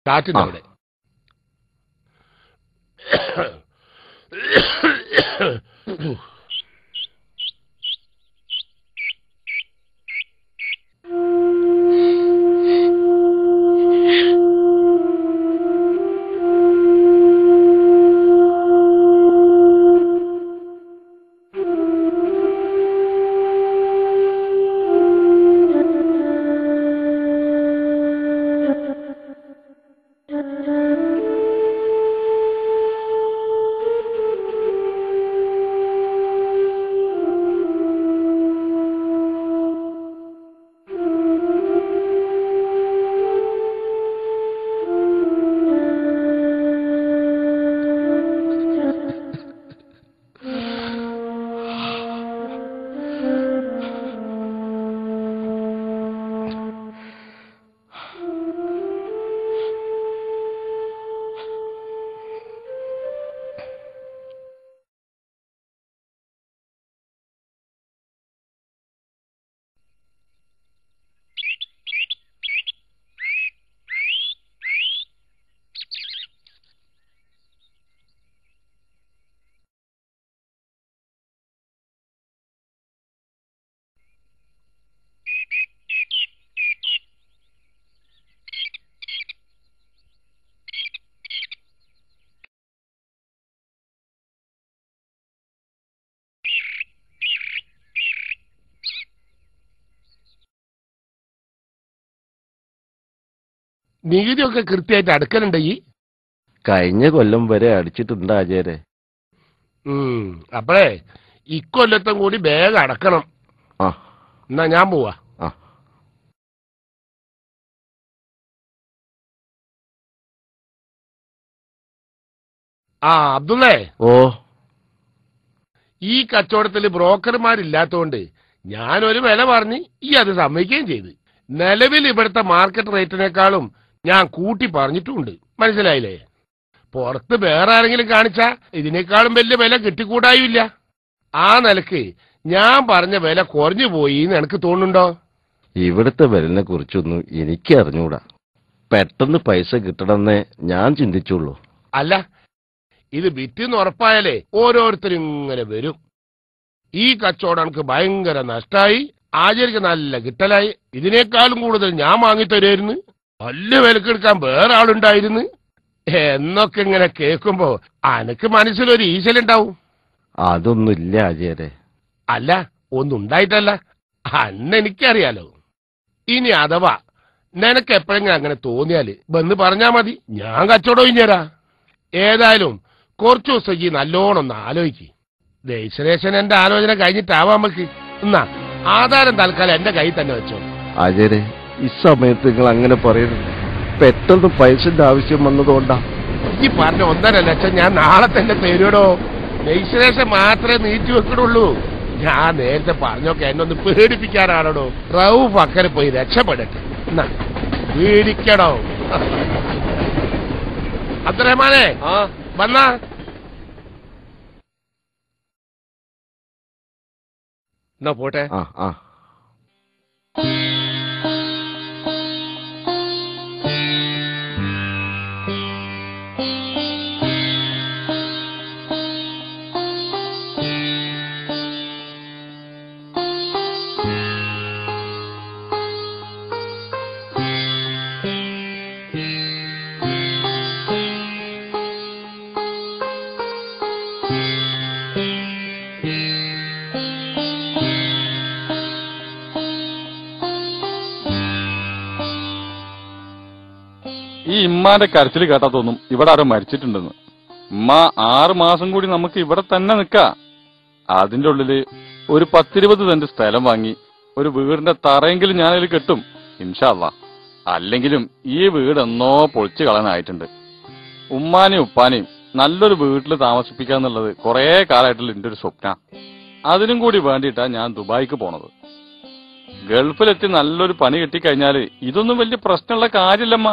കാറ്റിന്റെ അവിടെ. നികുതിയൊക്കെ കൃത്യമായിട്ട് അടക്കലുണ്ട് ഈ കഴിഞ്ഞ കൊല്ലം വരെ അടിച്ചിട്ടുണ്ട് ആചാര്യ. അപ്പഴേ ഇക്കൊല്ലത്തും കൂടി വേഗം അടക്കണം. എന്നാ ഞാൻ പോവാ. അബ്ദുള്ളേ. ഈ കച്ചവടത്തിൽ ബ്രോക്കർമാരില്ലാത്തോണ്ട് ഞാനൊരു വില പറഞ്ഞ് ഈ അത് സമ്മതിക്കുകയും ചെയ്ത്. നിലവിൽ ഇവിടുത്തെ മാർക്കറ്റ് റേറ്റിനേക്കാളും ഞാൻ കൂട്ടി പറഞ്ഞിട്ടുമുണ്ട്. മനസ്സിലായില്ലേ? പുറത്ത് വേറെ ആരെങ്കിലും കാണിച്ചാ ഇതിനേക്കാളും വലിയ വില കിട്ടിക്കൂടായില്ല. ആ നിലക്ക് ഞാൻ പറഞ്ഞ വില കുറഞ്ഞു പോയി എന്ന് എനിക്ക് തോന്നുന്നുണ്ടോ? ഇവിടുത്തെ വിലനെ കുറിച്ചൊന്നും എനിക്ക് അറിഞ്ഞൂടാ. പെട്ടെന്ന് പൈസ കിട്ടണമെന്നേ ഞാൻ ചിന്തിച്ചുള്ളൂ. അല്ല, ഇത് വിറ്റെന്ന് ഉറപ്പായാലേ ഓരോരുത്തരും ഇങ്ങനെ വരും. ഈ കച്ചവടം എനിക്ക് ഭയങ്കര നഷ്ടമായി. ആചാര്യക്ക് നല്ല കിട്ടലായി. ഇതിനേക്കാളും കൂടുതൽ ഞാൻ വാങ്ങിത്തരുമായിരുന്നു. വലിയ വിലക്കെടുക്കാൻ വേറെ ആളുണ്ടായിരുന്നു എന്നൊക്കെ ഇങ്ങനെ കേൾക്കുമ്പോ അനക്ക് മനസ്സിലൊരു ഈശലുണ്ടാവും. അതൊന്നുമില്ല ആചാര്യ. അല്ല, ഒന്നും ഉണ്ടായിട്ടല്ല, എനിക്കറിയാലോ. ഇനി അഥവാ നിനക്ക് എപ്പോഴെങ്കിലും അങ്ങനെ തോന്നിയാല് വന്ന് പറഞ്ഞാ മതി, ഞാൻ കച്ചവടം കഴിഞ്ഞേരാ. ഏതായാലും കുറച്ചു ദിവസം ഈ നല്ലോണം ഒന്ന് ആലോചിക്ക്. രജിസ്ട്രേഷൻ എന്റെ ആലോചന കഴിഞ്ഞിട്ടാവാം നമുക്ക്. എന്നാ ആധാരം തൽക്കാലം എന്റെ കയ്യിൽ തന്നെ വെച്ചോ. ആചാര്യ, ഈ സമയത്ത് നിങ്ങൾ അങ്ങനെ പറയുന്നത് പെട്ടെന്ന് പൈസന്റെ ആവശ്യം വന്നതുകൊണ്ടാ. ഈ പറഞ്ഞ 1.5 ലക്ഷം ഞാൻ നാളെ തന്നെ തരുടോ. രജിസ്ട്രേഷൻ മാത്രമേ നീട്ടി വെക്കണുള്ളൂ. ഞാൻ നേരത്തെ പറഞ്ഞൊക്കെ എന്നൊന്ന് പേടിപ്പിക്കാനാണോ? റൌഫ് അക്കരെ പോയി രക്ഷപ്പെടട്ടെ. എന്നാ പേടിക്കണോ? അബ്ദുറഹ്മാനെ വന്നാ. എന്നാ പോട്ടെ. ഈ ഇമ്മാന്റെ കരച്ചിൽ കേട്ടാ തോന്നും ഇവിടെ ആരോ മരിച്ചിട്ടുണ്ടെന്ന്. ഉമ്മ 6 മാസം കൂടി നമുക്ക് ഇവിടെ തന്നെ നിക്കാ. അതിന്റെ ഉള്ളില് ഒരു 10-20 സെന്റ് സ്ഥലം വാങ്ങി ഒരു വീടിന്റെ തറയെങ്കിലും ഞാനതിൽ കെട്ടും ഇൻഷാ അല്ലാഹ്. അല്ലെങ്കിലും ഈ വീട് എന്നോ പൊളിച്ചു കളയാനായിട്ടുണ്ട്. ഉമ്മാനെയും ഉപ്പാനെയും നല്ലൊരു വീട്ടിൽ താമസിപ്പിക്കാന്നുള്ളത് കുറെ കാലമായിട്ടുള്ള എന്റെ ഒരു സ്വപ്ന. അതിനും കൂടി വേണ്ടിയിട്ടാ ഞാൻ ദുബായിക്ക് പോണത്. ഗൾഫിലെത്തി നല്ലൊരു പണി കിട്ടിക്കഴിഞ്ഞാല് ഇതൊന്നും വലിയ പ്രശ്നമുള്ള കാര്യമില്ലമ്മ.